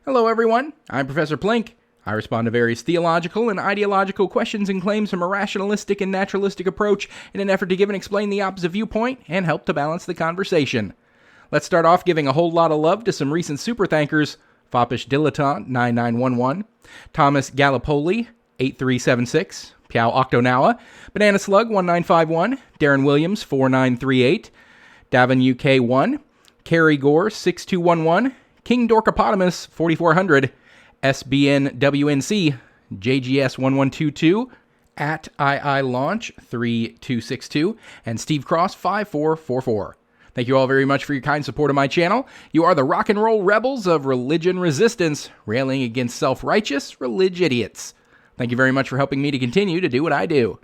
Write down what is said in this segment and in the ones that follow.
Hello everyone, I'm Professor Plink. I respond to various theological and ideological questions and claims from a rationalistic and naturalistic approach in an effort to give and explain the opposite viewpoint and help to balance the conversation. Let's start off giving a whole lot of love to some recent super thankers: Foppish Dilettante 9911, Thomas Gallipoli 8376, Piao Octonawa, Banana Slug 1951, Darren Williams 4938, Davin UK 1, Carrie Gore 6211, King Dorkopotamus 4400, SBN WNC, JGS 1122, at II Launch 3262, and Steve Cross 5444. Thank you all very much for your kind support of my channel. You are the rock and roll rebels of religion resistance, railing against self-righteous idiots. Thank you very much for helping me to continue to do what I do.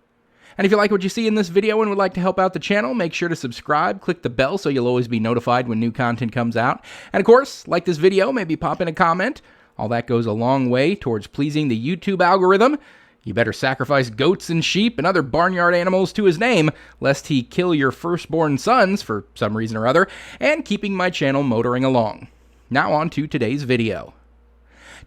And if you like what you see in this video and would like to help out the channel, make sure to subscribe, click the bell so you'll always be notified when new content comes out. And of course, like this video, maybe pop in a comment. All that goes a long way towards pleasing the YouTube algorithm. You better sacrifice goats and sheep and other barnyard animals to his name, lest he kill your firstborn sons for some reason or other, and keeping my channel motoring along. Now on to today's video.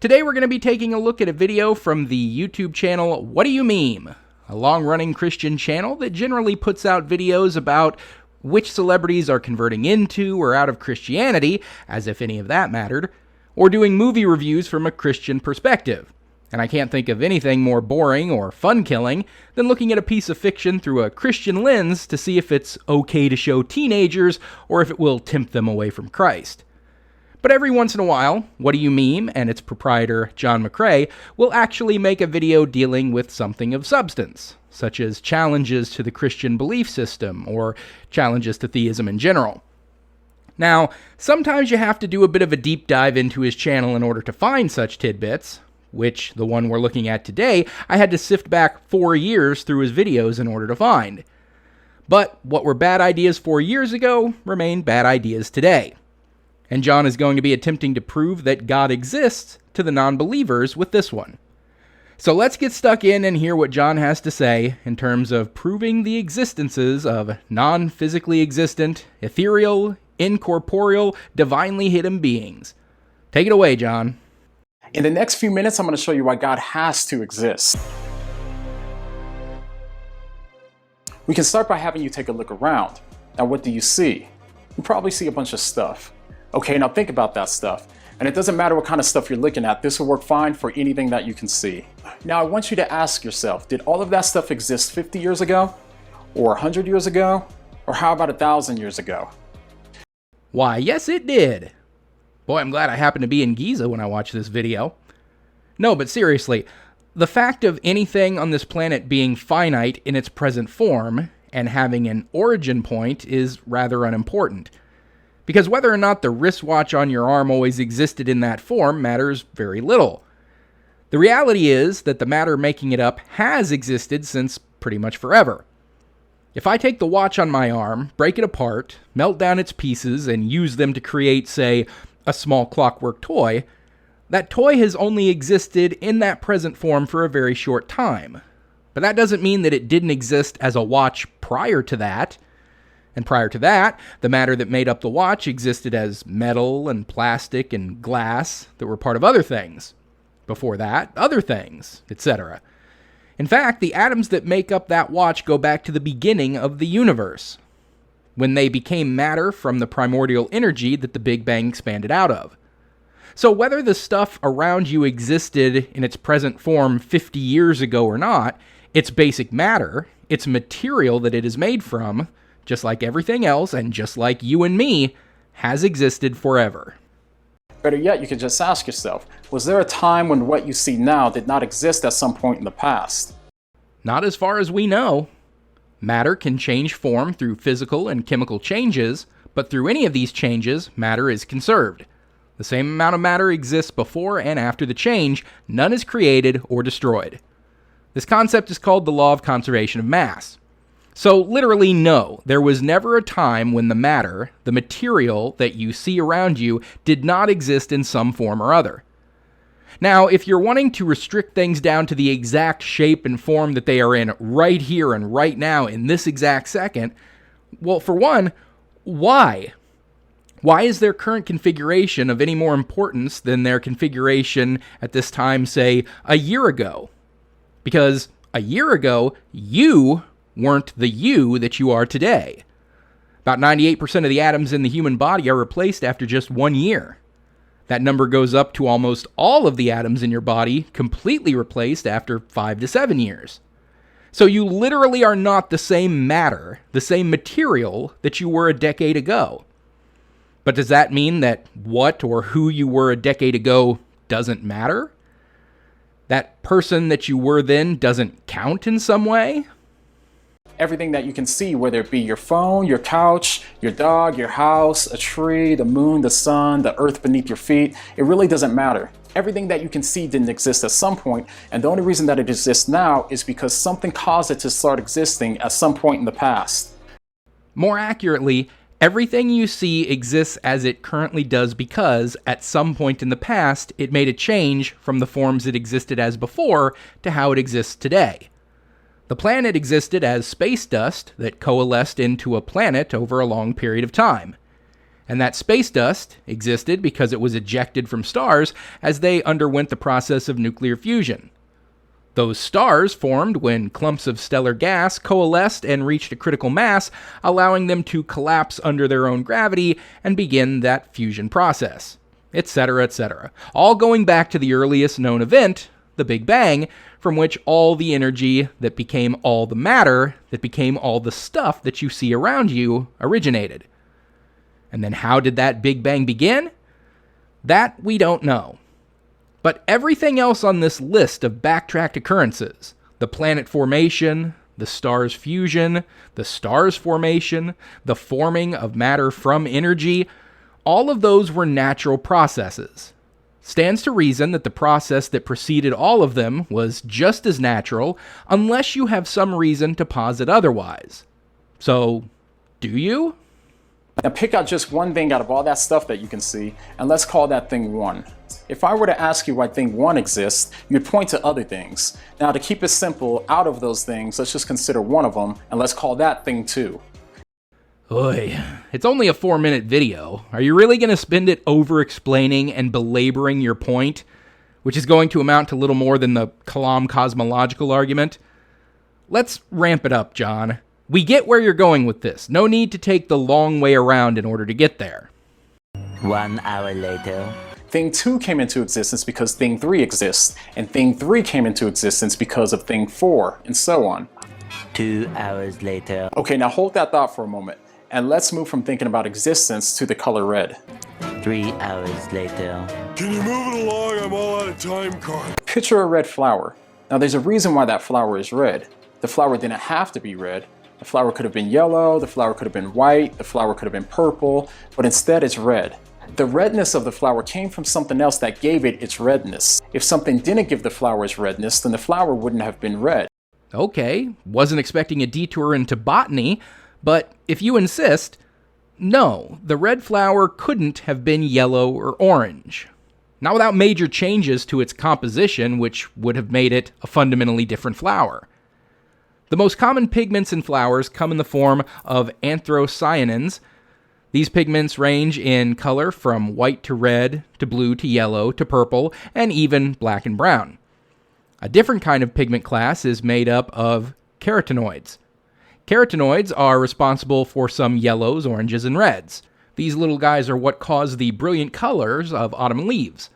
Today we're going to be taking a look at a video from the YouTube channel What Do You Meme? A long-running Christian channel that generally puts out videos about which celebrities are converting into or out of Christianity, as if any of that mattered, or doing movie reviews from a Christian perspective. And I can't think of anything more boring or fun-killing than looking at a piece of fiction through a Christian lens to see if it's okay to show teenagers or if it will tempt them away from Christ. But every once in a while, What Do You Meme and its proprietor, John McCrae, will actually make a video dealing with something of substance, such as challenges to the Christian belief system or challenges to theism in general. Now, sometimes you have to do a bit of a deep dive into his channel in order to find such tidbits, which, the one we're looking at today, I had to sift back 4 years through his videos in order to find. But what were bad ideas 4 years ago remain bad ideas today. And John is going to be attempting to prove that God exists to the non-believers with this one. So let's get stuck in and hear what John has to say in terms of proving the existences of non-physically existent, ethereal, incorporeal, divinely hidden beings. Take it away, John. In the next few minutes, I'm going to show you why God has to exist. We can start by having you take a look around. Now, what do you see? You probably see a bunch of stuff. Okay, now think about that stuff. And it doesn't matter what kind of stuff you're looking at, this will work fine for anything that you can see. Now, I want you to ask yourself, did all of that stuff exist 50 years ago? Or 100 years ago? Or how about 1,000 years ago? Why, yes it did. Boy, I'm glad I happened to be in Giza when I watched this video. No, but seriously, the fact of anything on this planet being finite in its present form and having an origin point is rather unimportant. Because whether or not the wristwatch on your arm always existed in that form matters very little. The reality is that the matter making it up has existed since pretty much forever. If I take the watch on my arm, break it apart, melt down its pieces, and use them to create, say, a small clockwork toy, that toy has only existed in that present form for a very short time. But that doesn't mean that it didn't exist as a watch prior to that. And prior to that, the matter that made up the watch existed as metal and plastic and glass that were part of other things. Before that, other things, etc. In fact, the atoms that make up that watch go back to the beginning of the universe, when they became matter from the primordial energy that the Big Bang expanded out of. So whether the stuff around you existed in its present form 50 years ago or not, its basic matter, its material that it is made from, just like everything else and just like you and me, has existed forever. Better yet, you could just ask yourself, was there a time when what you see now did not exist at some point in the past? Not as far as we know. Matter can change form through physical and chemical changes, but through any of these changes, matter is conserved. The same amount of matter exists before and after the change, none is created or destroyed. This concept is called the law of conservation of mass. So literally no, there was never a time when the matter, the material that you see around you, did not exist in some form or other. Now, if you're wanting to restrict things down to the exact shape and form that they are in right here and right now in this exact second, well, for one, why? Why is their current configuration of any more importance than their configuration at this time, say, a year ago? Because a year ago, you weren't the you that you are today. About 98% of the atoms in the human body are replaced after just 1 year. That number goes up to almost all of the atoms in your body completely replaced after 5 to 7 years. So you literally are not the same matter, the same material that you were a decade ago. But does that mean that what or who you were a decade ago doesn't matter? That person that you were then doesn't count in some way? Everything that you can see, whether it be your phone, your couch, your dog, your house, a tree, the moon, the sun, the earth beneath your feet, it really doesn't matter. Everything that you can see didn't exist at some point, and the only reason that it exists now is because something caused it to start existing at some point in the past. More accurately, everything you see exists as it currently does because, at some point in the past, it made a change from the forms it existed as before to how it exists today. The planet existed as space dust that coalesced into a planet over a long period of time. And that space dust existed because it was ejected from stars as they underwent the process of nuclear fusion. Those stars formed when clumps of stellar gas coalesced and reached a critical mass, allowing them to collapse under their own gravity and begin that fusion process, etc., etc. All going back to the earliest known event, the Big Bang, from which all the energy that became all the matter, that became all the stuff that you see around you, originated. And then how did that Big Bang begin? That we don't know. But everything else on this list of backtracked occurrences, the planet formation, the star's fusion, the star's formation, the forming of matter from energy, all of those were natural processes. Stands to reason that the process that preceded all of them was just as natural, unless you have some reason to posit otherwise. So, do you? Now pick out just one thing out of all that stuff that you can see, and let's call that thing 1. If I were to ask you why thing 1 exists, you'd point to other things. Now to keep it simple, out of those things, let's just consider one of them, and let's call that thing 2. Oy, it's only a 4-minute video. Are you really going to spend it over-explaining and belaboring your point, which is going to amount to little more than the Kalam cosmological argument? Let's ramp it up, John. We get where you're going with this. No need to take the long way around in order to get there. 1 hour later. Thing 2 came into existence because thing 3 exists, and thing 3 came into existence because of thing 4, and so on. 2 hours later. Okay, now hold that thought for a moment, and let's move from thinking about existence to the color red. 3 hours later. Can you move it along? I'm all out of time card. Picture a red flower. Now there's a reason why that flower is red. The flower didn't have to be red. The flower could have been yellow, the flower could have been white, the flower could have been purple, but instead it's red. The redness of the flower came from something else that gave it its redness. If something didn't give the flower its redness, then the flower wouldn't have been red. Okay, wasn't expecting a detour into botany, but if you insist, no, the red flower couldn't have been yellow or orange. Not without major changes to its composition, which would have made it a fundamentally different flower. The most common pigments in flowers come in the form of anthocyanins. These pigments range in color from white to red, to blue to yellow, to purple, and even black and brown. A different kind of pigment class is made up of carotenoids. Carotenoids are responsible for some yellows, oranges, and reds. These little guys are what cause the brilliant colors of autumn leaves.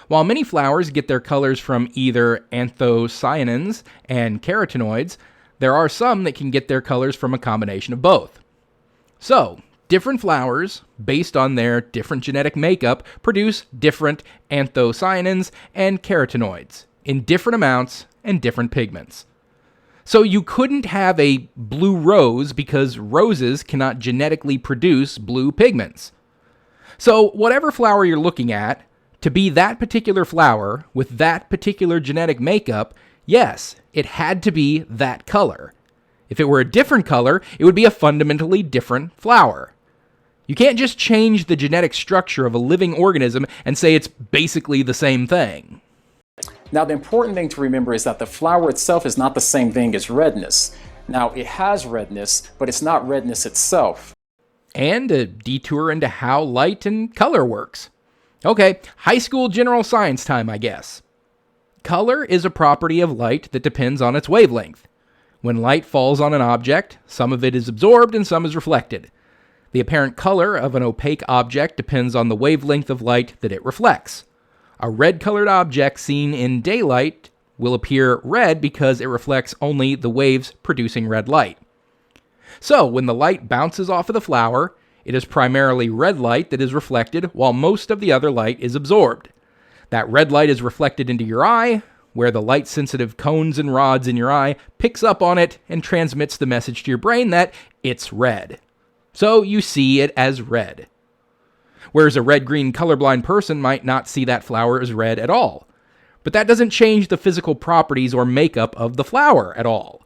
While many flowers get their colors from either anthocyanins and carotenoids, there are some that can get their colors from a combination of both. So, different flowers, based on their different genetic makeup, produce different anthocyanins and carotenoids in different amounts and different pigments. So you couldn't have a blue rose because roses cannot genetically produce blue pigments. So whatever flower you're looking at, to be that particular flower with that particular genetic makeup, yes, it had to be that color. If it were a different color, it would be a fundamentally different flower. You can't just change the genetic structure of a living organism and say it's basically the same thing. Now the important thing to remember is that the flower itself is not the same thing as redness. Now it has redness, but it's not redness itself. and a detour into how light and color works. Okay, high school general science time, I guess. Color is a property of light that depends on its wavelength. When light falls on an object, some of it is absorbed and some is reflected. The apparent color of an opaque object depends on the wavelength of light that it reflects. A red-colored object seen in daylight will appear red because it reflects only the waves producing red light. So, when the light bounces off of the flower, it is primarily red light that is reflected while most of the other light is absorbed. That red light is reflected into your eye, where the light-sensitive cones and rods in your eye picks up on it and transmits the message to your brain that it's red. So you see it as red. Whereas a red-green colorblind person might not see that flower as red at all. But that doesn't change the physical properties or makeup of the flower at all.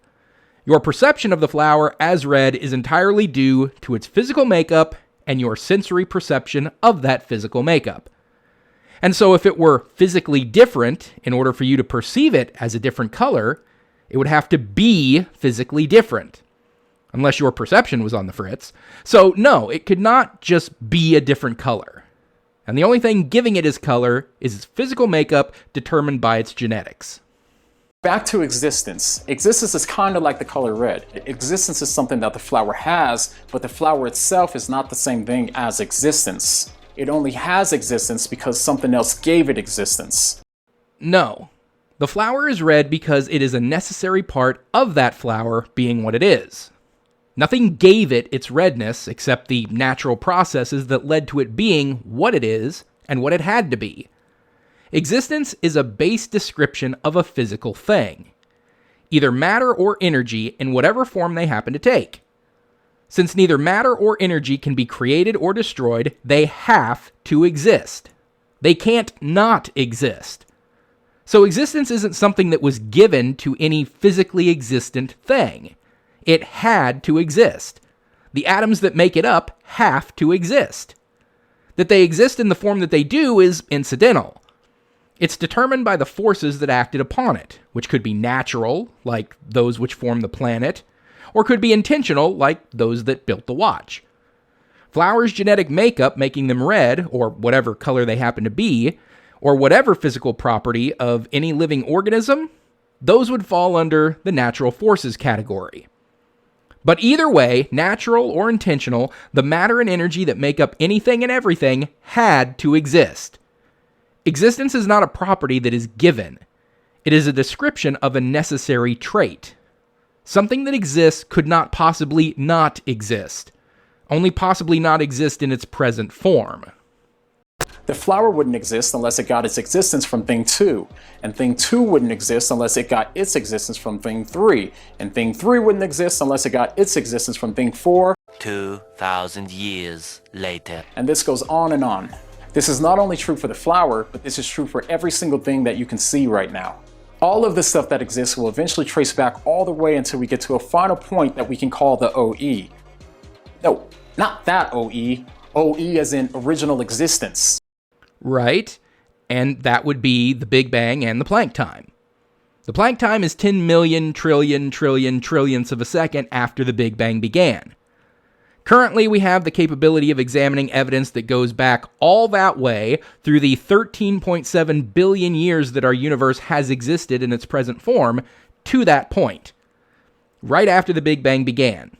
Your perception of the flower as red is entirely due to its physical makeup and your sensory perception of that physical makeup. And so if it were physically different, in order for you to perceive it as a different color, it would have to be physically different. Unless your perception was on the fritz. So no, it could not just be a different color. And the only thing giving it its color is its physical makeup determined by its genetics. Back to existence. Existence is kind of like the color red. Existence is something that the flower has, but the flower itself is not the same thing as existence. It only has existence because something else gave it existence. No. The flower is red because it is a necessary part of that flower being what it is. Nothing gave it its redness except the natural processes that led to it being what it is and what it had to be. Existence is a base description of a physical thing, either matter or energy in whatever form they happen to take. Since neither matter or energy can be created or destroyed, they have to exist. They can't not exist. So existence isn't something that was given to any physically existent thing. It had to exist. The atoms that make it up have to exist. That they exist in the form that they do is incidental. It's determined by the forces that acted upon it, which could be natural, like those which form the planet, or could be intentional, like those that built the watch. Flowers' genetic makeup making them red, or whatever color they happen to be, or whatever physical property of any living organism, those would fall under the natural forces category. But either way, natural or intentional, the matter and energy that make up anything and everything had to exist. Existence is not a property that is given. It is a description of a necessary trait. Something that exists could not possibly not exist. Only possibly not exist in its present form. The flower wouldn't exist unless it got its existence from thing 2, and thing 2 wouldn't exist unless it got its existence from thing 3, and thing 3 wouldn't exist unless it got its existence from thing 4. 2,000 years later. And this goes on and on. This is not only true for the flower, but this is true for every single thing that you can see right now. All of the stuff that exists will eventually trace back all the way until we get to a final point that we can call the OE. No, not that OE. OE as in original existence. Right, and that would be the Big Bang and the Planck time. The Planck time is 10 million trillionths of a second after the Big Bang began. Currently, we have the capability of examining evidence that goes back all that way through the 13.7 billion years that our universe has existed in its present form to that point, right after the Big Bang began.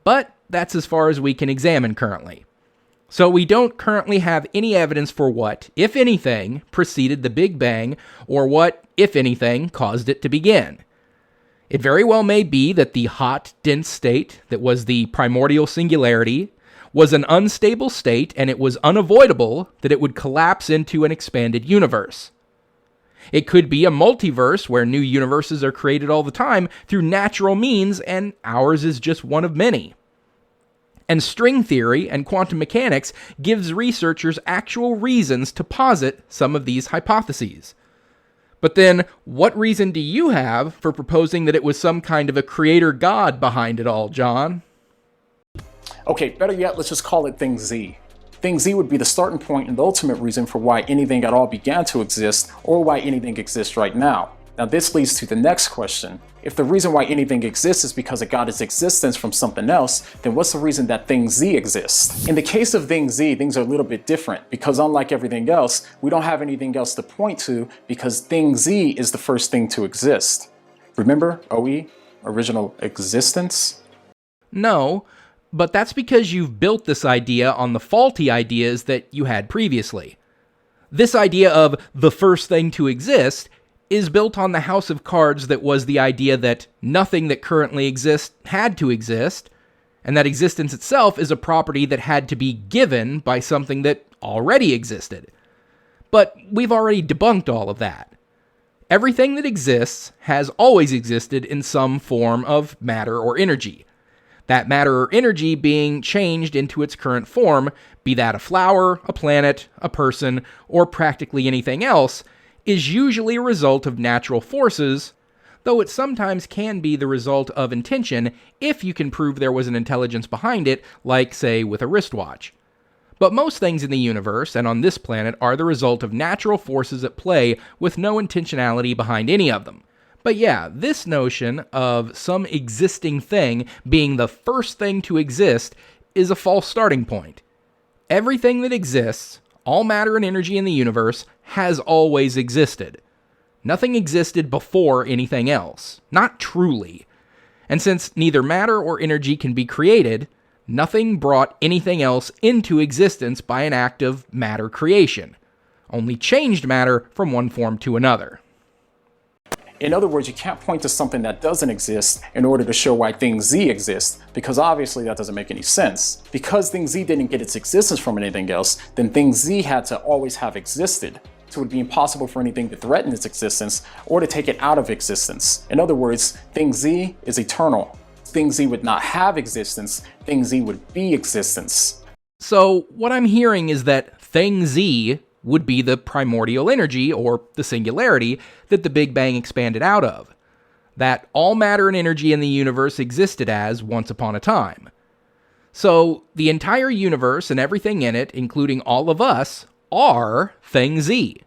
But that's as far as we can examine currently. So we don't currently have any evidence for what, if anything, preceded the Big Bang, or what, if anything, caused it to begin. It very well may be that the hot, dense state that was the primordial singularity was an unstable state, and it was unavoidable that it would collapse into an expanded universe. It could be a multiverse where new universes are created all the time through natural means, and ours is just one of many. And string theory and quantum mechanics gives researchers actual reasons to posit some of these hypotheses. But then, what reason do you have for proposing that it was some kind of a creator god behind it all, John? Okay, better yet, let's just call it thing Z. Thing Z would be the starting point and the ultimate reason for why anything at all began to exist, or why anything exists right now. Now this leads to the next question. If the reason why anything exists is because it got its existence from something else, then what's the reason that thing Z exists? In the case of thing Z, things are a little bit different because unlike everything else, we don't have anything else to point to because thing Z is the first thing to exist. Remember OE, original existence? No, but that's because you've built this idea on the faulty ideas that you had previously. This idea of the first thing to exist is built on the house of cards that was the idea that nothing that currently exists had to exist, and that existence itself is a property that had to be given by something that already existed. But we've already debunked all of that. Everything that exists has always existed in some form of matter or energy. That matter or energy being changed into its current form, be that a flower, a planet, a person, or practically anything else, is usually a result of natural forces, though it sometimes can be the result of intention if you can prove there was an intelligence behind it, like, say, with a wristwatch. But most things in the universe and on this planet are the result of natural forces at play with no intentionality behind any of them. But yeah, this notion of some existing thing being the first thing to exist is a false starting point. Everything that exists, all matter and energy in the universe, has always existed. Nothing existed before anything else. Not truly. And since neither matter or energy can be created, nothing brought anything else into existence by an act of matter creation. Only changed matter from one form to another. In other words, you can't point to something that doesn't exist in order to show why thing Z exists, because obviously that doesn't make any sense. Because thing Z didn't get its existence from anything else, then thing Z had to always have existed. So it would be impossible for anything to threaten its existence or to take it out of existence. In other words, thing Z is eternal. Thing Z would not have existence, thing Z would be existence. So what I'm hearing is that thing Z would be the primordial energy, or the singularity, that the Big Bang expanded out of. That all matter and energy in the universe existed as once upon a time. So the entire universe and everything in it, including all of us, are thing Z.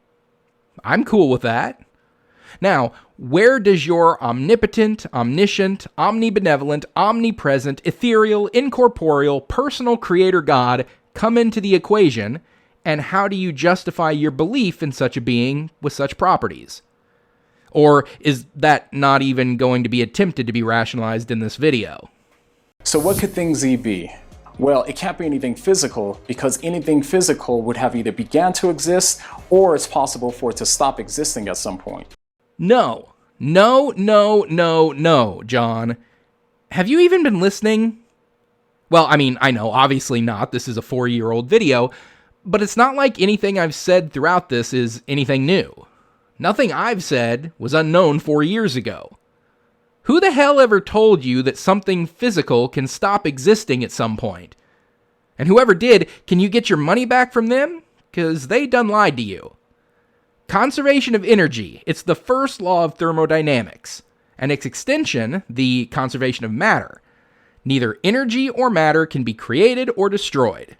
I'm cool with that. Now, where does your omnipotent, omniscient, omnibenevolent, omnipresent, ethereal, incorporeal, personal creator God come into the equation, and how do you justify your belief in such a being with such properties? Or is that not even going to be attempted to be rationalized in this video? So what could thing Z be? Well, it can't be anything physical because anything physical would have either began to exist or it's possible for it to stop existing at some point. No, John. Have you even been listening? Well, I mean, I know, obviously not. This is a 4-year-old video, but it's not like anything I've said throughout this is anything new. Nothing I've said was unknown 4 years ago. Who the hell ever told you that something physical can stop existing at some point? And whoever did, can you get your money back from them? 'Cause they done lied to you. Conservation of energy, it's the first law of thermodynamics, and its extension, the conservation of matter. Neither energy or matter can be created or destroyed.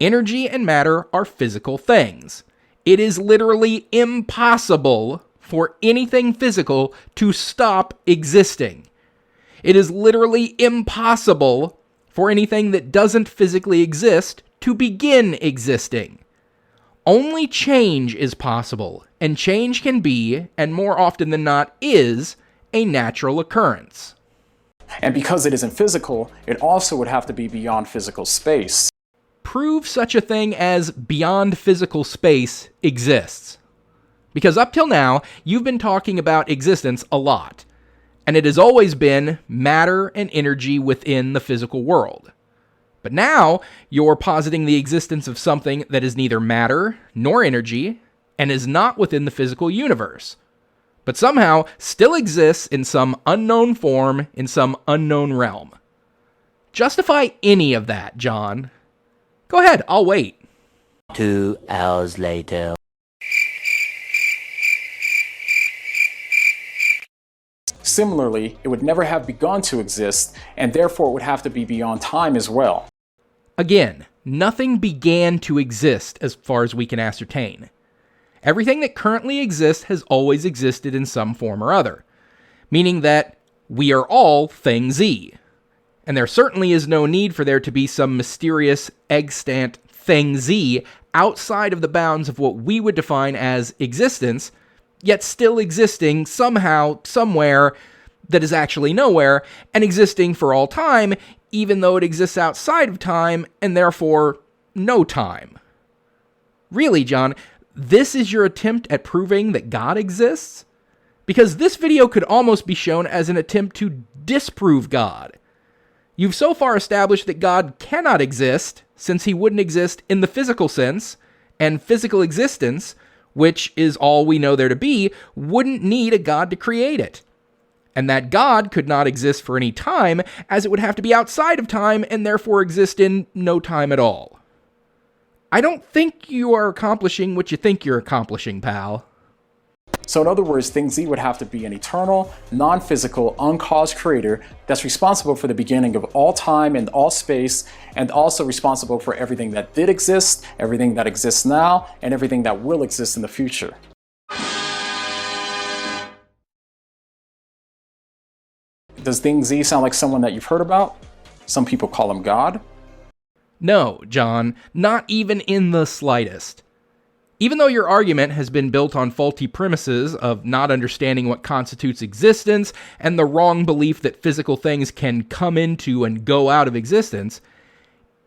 Energy and matter are physical things. It is literally impossible for anything physical to stop existing. It is literally impossible for anything that doesn't physically exist to begin existing. Only change is possible, and change can be, and more often than not is, a natural occurrence. And because it isn't physical, it also would have to be beyond physical space. Prove such a thing as beyond physical space exists. Because up till now, you've been talking about existence a lot, and it has always been matter and energy within the physical world. But now, you're positing the existence of something that is neither matter nor energy, and is not within the physical universe, but somehow still exists in some unknown form in some unknown realm. Justify any of that, John. Go ahead, I'll wait. 2 hours later. Similarly, it would never have begun to exist, and therefore it would have to be beyond time as well. Again, nothing began to exist as far as we can ascertain. Everything that currently exists has always existed in some form or other, meaning that we are all Thing Z. And there certainly is no need for there to be some mysterious extant Thing Z outside of the bounds of what we would define as existence, yet still existing somehow, somewhere, that is actually nowhere, and existing for all time, even though it exists outside of time, and therefore no time. Really, John, this is your attempt at proving that God exists? Because this video could almost be shown as an attempt to disprove God. You've so far established that God cannot exist, since he wouldn't exist in the physical sense, and physical existence, which is all we know there to be, wouldn't need a God to create it. And that God could not exist for any time, as it would have to be outside of time and therefore exist in no time at all. I don't think you are accomplishing what you think you're accomplishing, pal. So in other words, Thing Z would have to be an eternal, non-physical, uncaused creator that's responsible for the beginning of all time and all space, and also responsible for everything that did exist, everything that exists now, and everything that will exist in the future. Does Thing Z sound like someone that you've heard about? Some people call him God. No, John, not even in the slightest. Even though your argument has been built on faulty premises of not understanding what constitutes existence and the wrong belief that physical things can come into and go out of existence,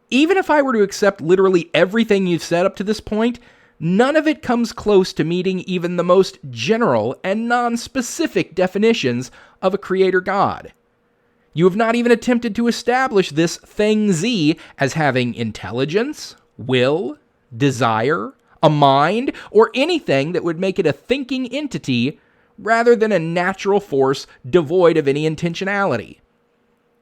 even if I were to accept literally everything you've said up to this point, none of it comes close to meeting even the most general and non-specific definitions of a creator God. You have not even attempted to establish this Thing Z as having intelligence, will, desire, a mind, or anything that would make it a thinking entity rather than a natural force devoid of any intentionality.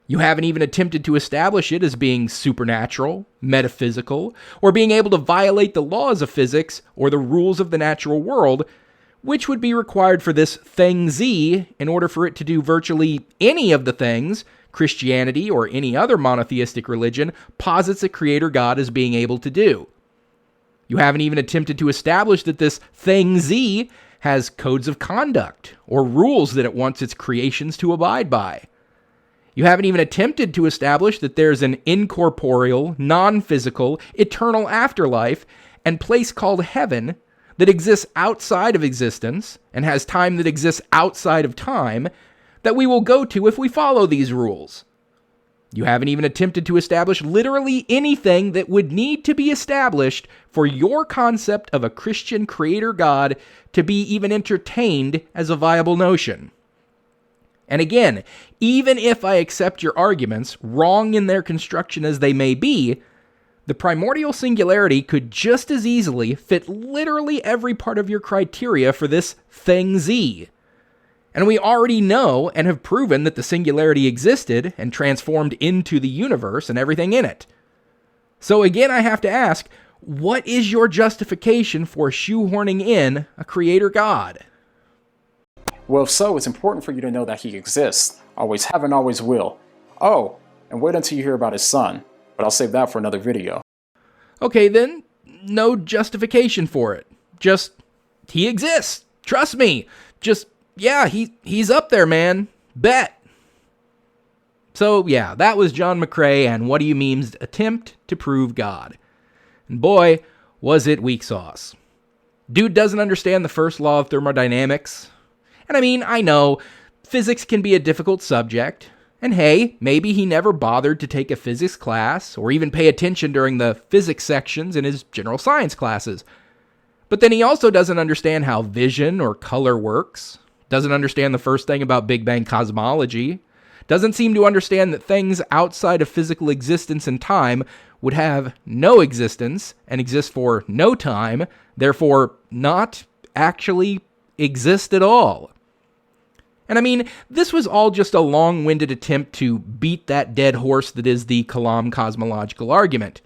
You haven't even attempted to establish it as being supernatural, metaphysical, or being able to violate the laws of physics or the rules of the natural world, which would be required for this Thing Z in order for it to do virtually any of the things Christianity or any other monotheistic religion posits a creator God as being able to do. You haven't even attempted to establish that this Thing Z has codes of conduct or rules that it wants its creations to abide by. You haven't even attempted to establish that there's an incorporeal, non-physical, eternal afterlife and place called heaven that exists outside of existence and has time that exists outside of time that we will go to if we follow these rules. You haven't even attempted to establish literally anything that would need to be established for your concept of a Christian creator God to be even entertained as a viable notion. And again, even if I accept your arguments, wrong in their construction as they may be, the primordial singularity could just as easily fit literally every part of your criteria for this Thing Z. And we already know and have proven that the singularity existed and transformed into the universe and everything in it. So again, I have to ask, what is your justification for shoehorning in a creator God? Well, if so, it's important for you to know that he exists, always have and always will. Oh, and wait until you hear about his son, but I'll save that for another video. Okay then, no justification for it. Just, he exists. Trust me. Just, yeah, he's up there, man. Bet. So yeah, that was John McCrae and What Do You Meme's attempt to prove God. And boy, was it weak sauce. Dude doesn't understand the first law of thermodynamics. And I mean, I know, physics can be a difficult subject. And hey, maybe he never bothered to take a physics class or even pay attention during the physics sections in his general science classes. But then he also doesn't understand how vision or color works, doesn't understand the first thing about Big Bang cosmology, doesn't seem to understand that things outside of physical existence and time would have no existence and exist for no time, therefore not actually exist at all. And I mean, this was all just a long-winded attempt to beat that dead horse that is the Kalam cosmological argument.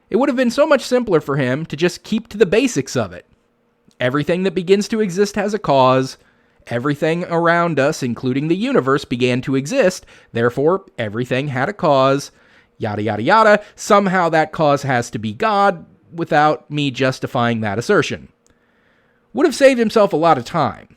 It would have been so much simpler for him to just keep to the basics of it. Everything that begins to exist has a cause. Everything around us, including the universe, began to exist. Therefore, everything had a cause. Yada, yada, yada. Somehow that cause has to be God, without me justifying that assertion. would have saved himself a lot of time.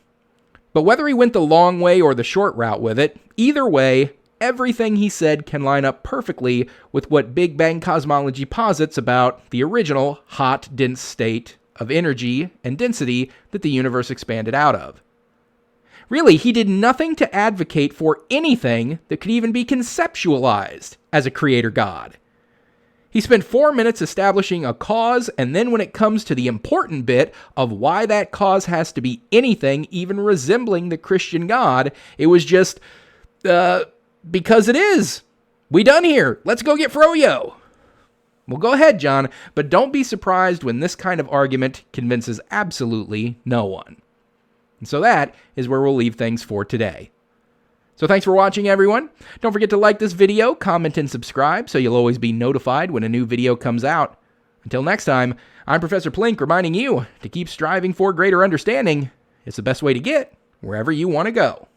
But whether he went the long way or the short route with it, either way, everything he said can line up perfectly with what Big Bang cosmology posits about the original hot, dense state of energy and density that the universe expanded out of. Really, he did nothing to advocate for anything that could even be conceptualized as a creator god. He spent 4 minutes establishing a cause, and then when it comes to the important bit of why that cause has to be anything even resembling the Christian God, it was just, because it is. We done here. Let's go get Froyo. Well, go ahead, John, but don't be surprised when this kind of argument convinces absolutely no one. And so that is where we'll leave things for today. So thanks for watching, everyone. Don't forget to like this video, comment, and subscribe so you'll always be notified when a new video comes out. Until next time, I'm Professor Plink reminding you to keep striving for greater understanding. It's the best way to get wherever you want to go.